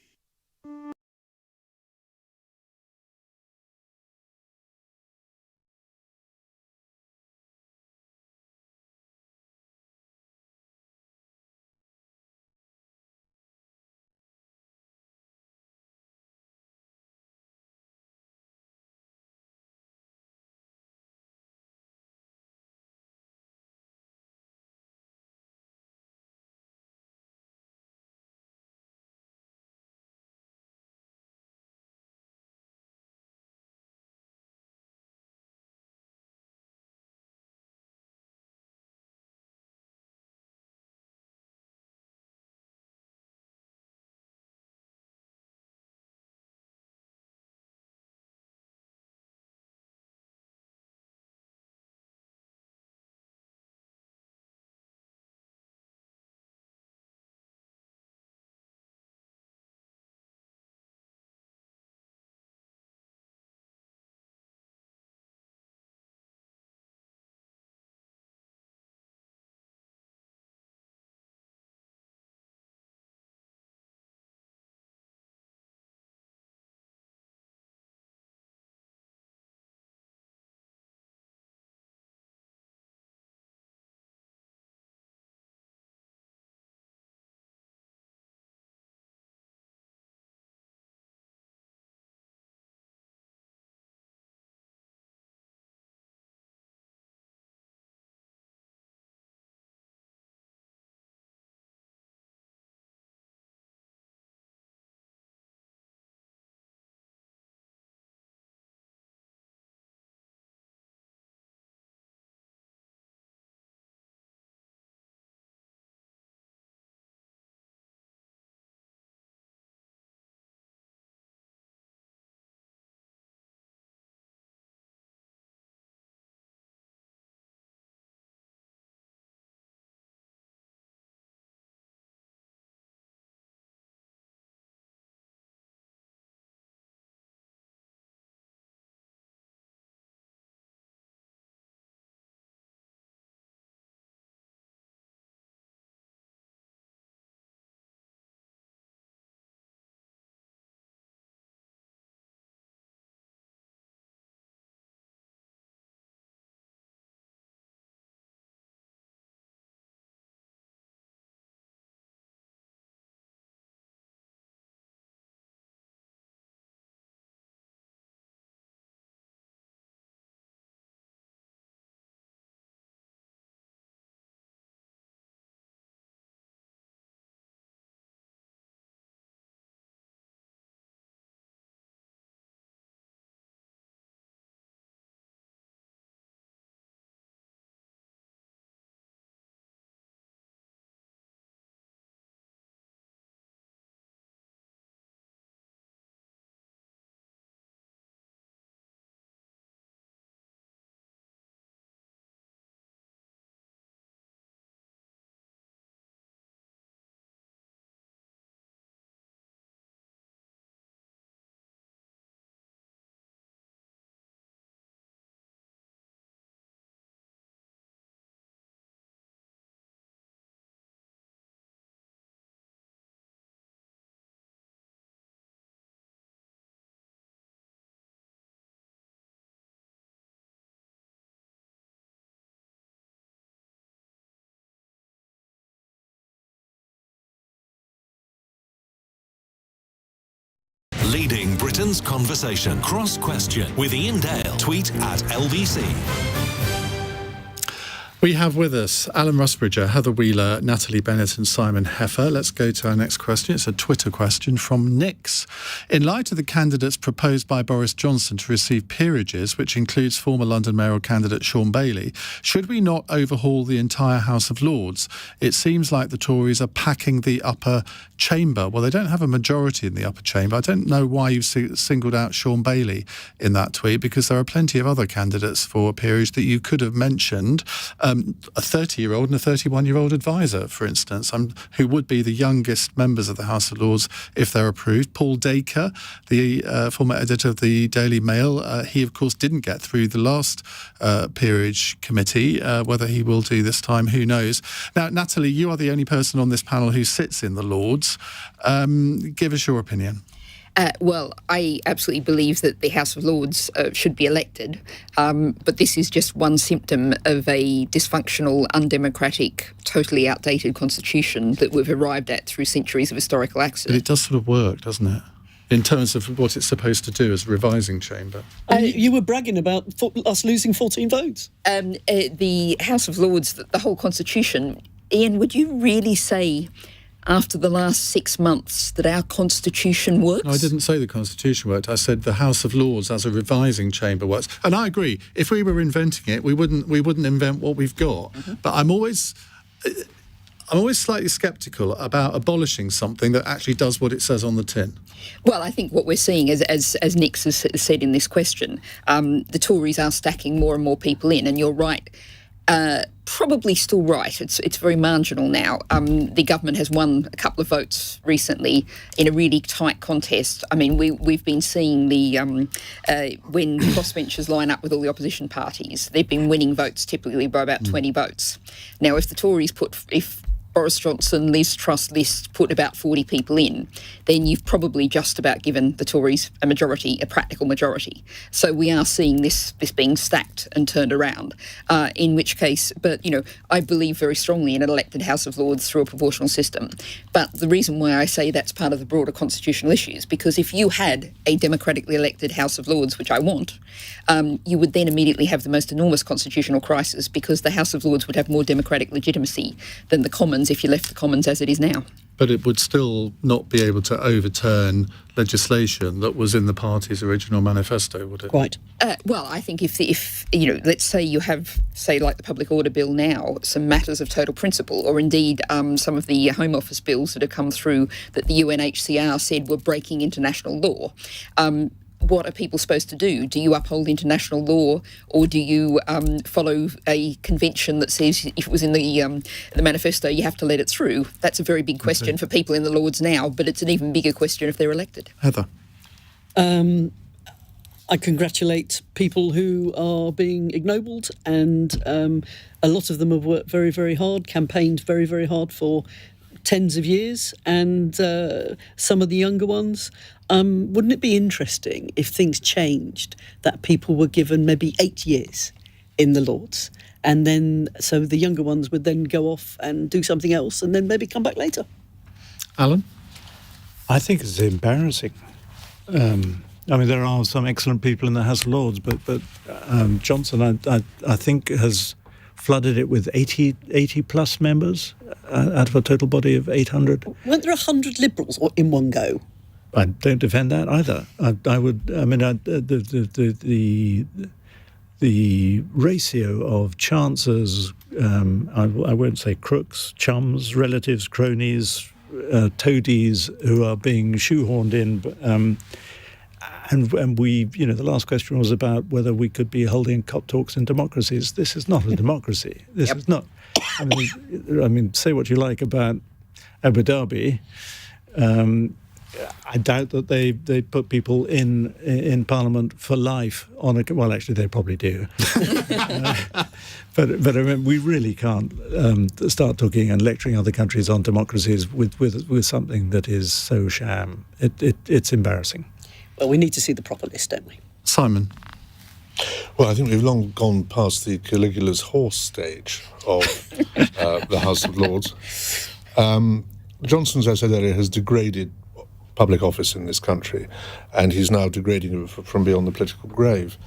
leading Britain's conversation. Cross Question with Iain Dale. Tweet at LBC. We have with us Alan Rusbridger, Heather Wheeler, Natalie Bennett and Simon Heffer. Let's go to our next question. It's a Twitter question from Nix. In light of the candidates proposed by Boris Johnson to receive peerages, which includes former London mayoral candidate Sean Bailey, should we not overhaul the entire House of Lords? It seems like the Tories are packing the upper chamber. Well, they don't have a majority in the upper chamber. I don't know why you've singled out Sean Bailey in that tweet, because there are plenty of other candidates for a peerage that you could have mentioned. A 30-year-old and a 31-year-old advisor, for instance, who would be the youngest members of the House of Lords if they're approved. Paul Dacre, the former editor of the Daily Mail, he, of course, didn't get through the last peerage committee. Whether he will do this time, who knows? Now, Natalie, you are the only person on this panel who sits in the Lords. Give us your opinion. Well, I absolutely believe that the House of Lords should be elected, but this is just one symptom of a dysfunctional, undemocratic, totally outdated constitution that we've arrived at through centuries of historical accident. But it does sort of work, doesn't it? In terms of what it's supposed to do as a revising chamber. You were bragging about us losing 14 votes. The House of Lords, the whole constitution, Iain, would you really say after the last 6 months that our constitution works? No, I didn't say the constitution worked. I said the House of Lords as a revising chamber works. And I agree. If we were inventing it, we wouldn't invent what we've got. Mm-hmm. But I'm always slightly sceptical about abolishing something that actually does what it says on the tin. Well, I think what we're seeing, as Nick has said in this question, the Tories are stacking more and more people in, and you're right. Probably still right. It's very marginal now. The government has won a couple of votes recently in a really tight contest. I mean, we've been seeing when crossbenchers line up with all the opposition parties, they've been winning votes typically by about 20 votes. Now, if the Tories if Boris Johnson, Liz Truss list put about 40 people in, then you've probably just about given the Tories a majority, a practical majority. So we are seeing this being stacked and turned around, in which case, but, I believe very strongly in an elected House of Lords through a proportional system. But the reason why I say that's part of the broader constitutional issue is because if you had a democratically elected House of Lords, which I want, you would then immediately have the most enormous constitutional crisis, because the House of Lords would have more democratic legitimacy than the Commons if you left the Commons as it is now. But it would still not be able to overturn legislation that was in the party's original manifesto, would it? Quite. Well, I think if let's say you have, like the Public Order Bill now, some matters of total principle, or indeed some of the Home Office bills that have come through that the UNHCR said were breaking international law. What are people supposed to do? Do you uphold international law, or do you follow a convention that says if it was in the manifesto, you have to let it through? That's a very big question for people in the Lords now, but it's an even bigger question if they're elected. Heather. I congratulate people who are being ignobled, and a lot of them have worked very, very hard, campaigned very, very hard for tens of years, and some of the younger ones. Wouldn't it be interesting if things changed, that people were given maybe 8 years in the Lords, and then so the younger ones would then go off and do something else and then maybe come back later? Alan? I think it's embarrassing. There are some excellent people in the House of Lords, but Johnson, I think, has flooded it with 80 plus members out of a total body of 800. Weren't there 100 Liberals in one go? I don't defend that either. The ratio of chancers, I won't say crooks, chums, relatives, cronies, toadies who are being shoehorned in. And we, the last question was about whether we could be holding COP talks in democracies. This is not a democracy. This is not. Say what you like about Abu Dhabi. I doubt that they put people in Parliament for life on a. Well, actually, they probably do. But we really can't start talking and lecturing other countries on democracies with something that is so sham. It's embarrassing. Well, we need to see the proper list, don't we? Simon. Well, I think we've long gone past the Caligula's horse stage of the House of Lords. Johnson, as I said earlier, has degraded public office in this country, and he's now degrading it from beyond the political grave.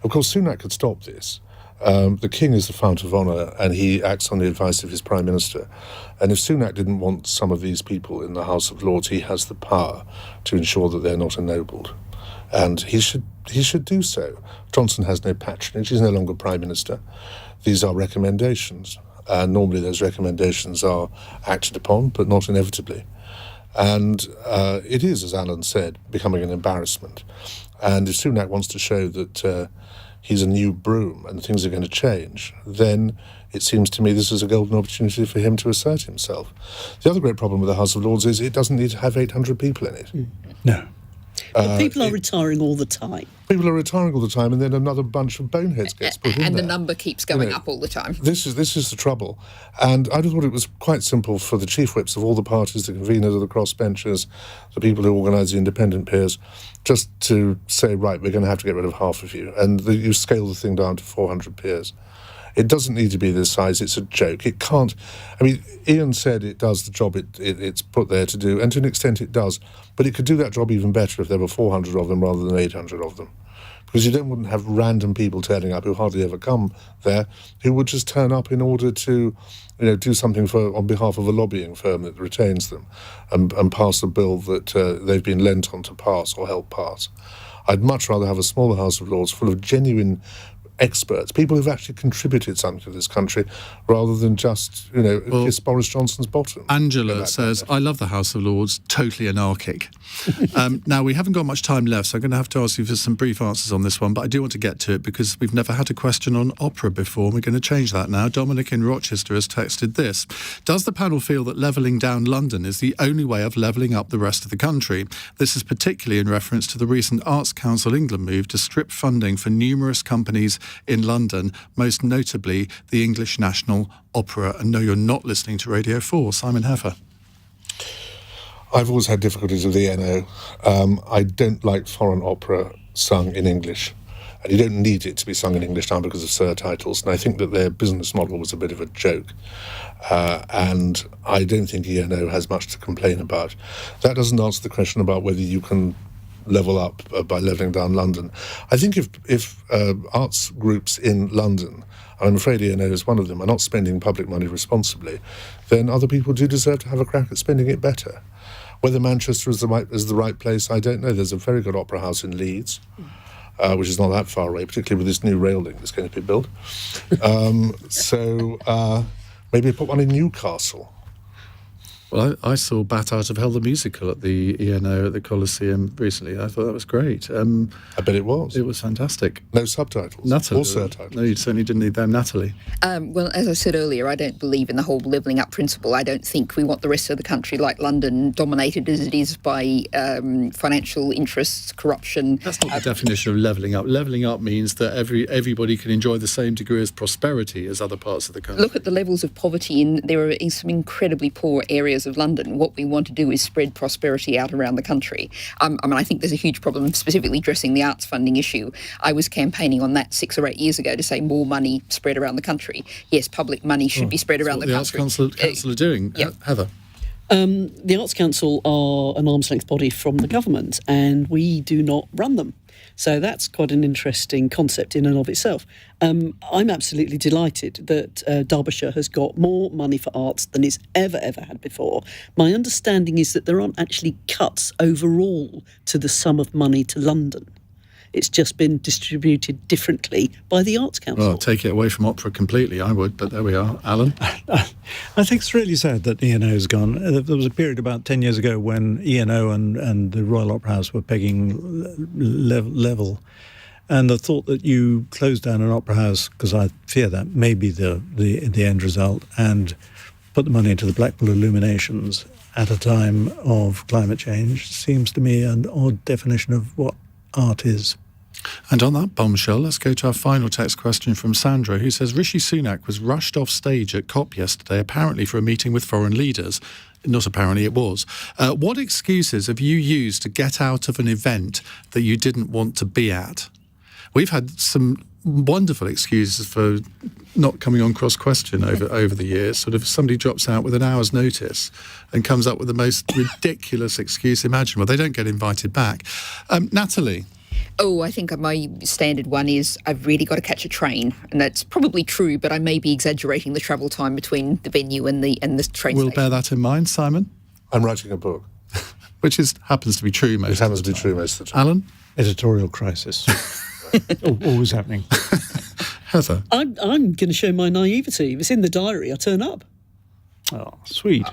Of course, Sunak could stop this. The King is the fount of honour, and he acts on the advice of his Prime Minister. And if Sunak didn't want some of these people in the House of Lords, he has the power to ensure that they're not ennobled. And he should do so. Johnson has no patronage. He's no longer Prime Minister. These are recommendations. Normally those recommendations are acted upon, but not inevitably. And it is, as Alan said, becoming an embarrassment. And if Sunak wants to show that he's a new broom and things are going to change, then it seems to me this is a golden opportunity for him to assert himself. The other great problem with the House of Lords is it doesn't need to have 800 people in it. No. But people are retiring all the time. People are retiring all the time, and then another bunch of boneheads gets put in and there. the number keeps going up all the time. This is the trouble. And I thought it was quite simple for the chief whips of all the parties, the conveners of the crossbenchers, the people who organise the independent peers, just to say, right, we're going to have to get rid of half of you. And you scale the thing down to 400 peers. It doesn't need to be this size. It's a joke. It can't. I mean, Iain said it does the job it's put there to do, and to an extent it does. But it could do that job even better if there were 400 of them rather than 800 of them. Because you then wouldn't have random people turning up who hardly ever come there, who would just turn up in order to, do something on behalf of a lobbying firm that retains them, and pass a bill that they've been lent on to pass or help pass. I'd much rather have a smaller House of Lords full of genuine experts, people who've actually contributed something to this country, rather than just, kiss Boris Johnson's bottom. Angela says, I love the House of Lords, totally anarchic. Now, we haven't got much time left, so I'm going to have to ask you for some brief answers on this one, but I do want to get to it because we've never had a question on opera before. We're going to change that now. Dominic in Rochester has texted this. Does the panel feel that levelling down London is the only way of levelling up the rest of the country? This is particularly in reference to the recent Arts Council England move to strip funding for numerous companies in London, most notably the English National Opera. And no, you're not listening to Radio 4. Simon Heffer. I've always had difficulties with the ENO. I don't like foreign opera sung in English. And you don't need it to be sung in English now because of surtitles. And I think that their business model was a bit of a joke. And I don't think ENO has much to complain about. That doesn't answer the question about whether you can level up by levelling down London. I think if arts groups in London, and I'm afraid ENO is one of them, are not spending public money responsibly, then other people do deserve to have a crack at spending it better. Whether Manchester is the right place, I don't know. There's a very good opera house in Leeds, which is not that far away, particularly with this new rail link that's going to be built. So maybe put one in Newcastle. Well, I saw Bat Out of Hell the musical at the ENO at the Coliseum recently. I thought that was great. I bet it was. It was fantastic. No subtitles? Natalie. Or surtitles? No, you certainly didn't need them. Natalie? Well, as I said earlier, I don't believe in the whole levelling up principle. I don't think we want the rest of the country like London dominated as it is by financial interests, corruption. That's not the definition of levelling up. Levelling up means that everybody can enjoy the same degree of prosperity as other parts of the country. Look at the levels of poverty there are some incredibly poor areas of London. What we want to do is spread prosperity out around the country. I think there's a huge problem specifically addressing the arts funding issue. I was campaigning on that 6 or 8 years ago to say more money spread around the country. Yes, public money should be spread around the country. That's what the Arts Council are doing. Yeah. Heather? The Arts Council are an arm's length body from the government, and we do not run them. So that's quite an interesting concept in and of itself. I'm absolutely delighted that Derbyshire has got more money for arts than it's ever had before. My understanding is that there aren't actually cuts overall to the sum of money to London. It's just been distributed differently by the Arts Council. Well, take it away from opera completely, I would, but there we are. Alan? I think it's really sad that ENO's gone. There was a period about 10 years ago when ENO and the Royal Opera House were pegging level. And the thought that you close down an opera house, because I fear that may be the end result, and put the money into the Blackpool Illuminations at a time of climate change seems to me an odd definition of what art is. And on that bombshell, let's go to our final text question from Sandra, who says Rishi Sunak was rushed off stage at COP yesterday, apparently for a meeting with foreign leaders. Not apparently, it was. What excuses have you used to get out of an event that you didn't want to be at? We've had some wonderful excuses for not coming on cross-question over the years. Sort of somebody drops out with an hour's notice and comes up with the most ridiculous excuse imaginable. They don't get invited back. Natalie? Oh, I think my standard one is I've really got to catch a train. And that's probably true, but I may be exaggerating the travel time between the venue and the train We'll station. bear that in mind. Simon? I'm writing a book. Which happens to be true most of the time. It happens to be true most of the time. Alan? Editorial crisis. Always happening. Heather? I'm going to show my naivety. If it's in the diary, I turn up. Oh, sweet.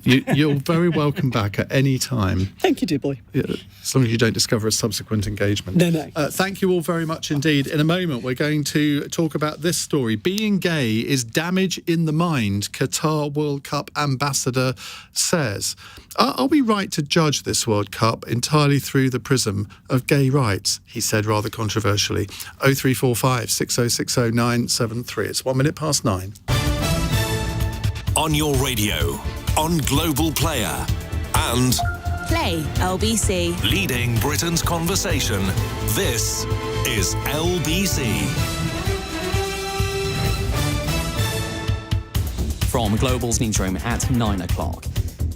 You're very welcome back at any time. Thank you, dear boy. Yeah, as long as you don't discover a subsequent engagement. No. Thank you all very much indeed. In a moment, we're going to talk about this story. Being gay is damage in the mind, Qatar World Cup ambassador says. Are we right to judge this World Cup entirely through the prism of gay rights? He said rather controversially. 0345 6060 973. It's 9:01. On your radio, on Global Player, and Play LBC. leading Britain's conversation. This is LBC. From Global's newsroom at 9 o'clock.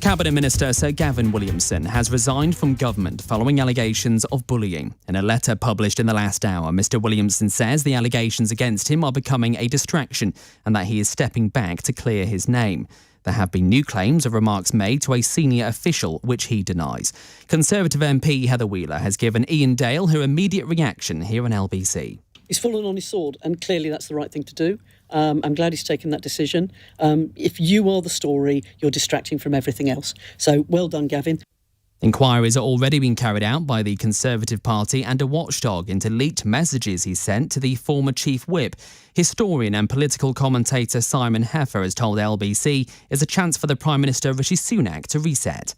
Cabinet Minister Sir Gavin Williamson has resigned from government following allegations of bullying. In a letter published in the last hour, Mr Williamson says the allegations against him are becoming a distraction and that he is stepping back to clear his name. There have been new claims of remarks made to a senior official, which he denies. Conservative MP Heather Wheeler has given Iain Dale her immediate reaction here on LBC. He's fallen on his sword, and clearly that's the right thing to do. I'm glad he's taken that decision. If you are the story, you're distracting from everything else. So well done, Gavin. Inquiries are already being carried out by the Conservative Party and a watchdog into leaked messages he sent to the former Chief Whip. Historian and political commentator Simon Heffer has told LBC is a chance for the Prime Minister Rishi Sunak to reset.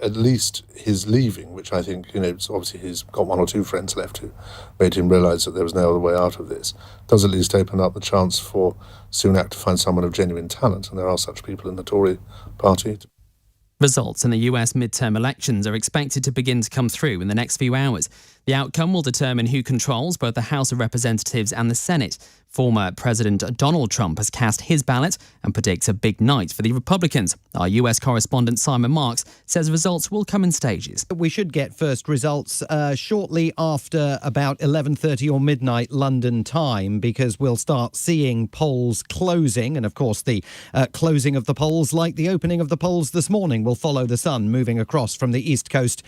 At least his leaving, which I think, obviously he's got one or two friends left who made him realise that there was no other way out of this, does at least open up the chance for Sunak to find someone of genuine talent, and there are such people in the Tory party. Results in the US midterm elections are expected to begin to come through in the next few hours. The outcome will determine who controls both the House of Representatives and the Senate. Former President Donald Trump has cast his ballot and predicts a big night for the Republicans. Our US correspondent Simon Marks says results will come in stages. We should get first results shortly after about 11:30 or midnight London time, because we'll start seeing polls closing. And of course, the closing of the polls, like the opening of the polls this morning, will follow the sun moving across from the east coast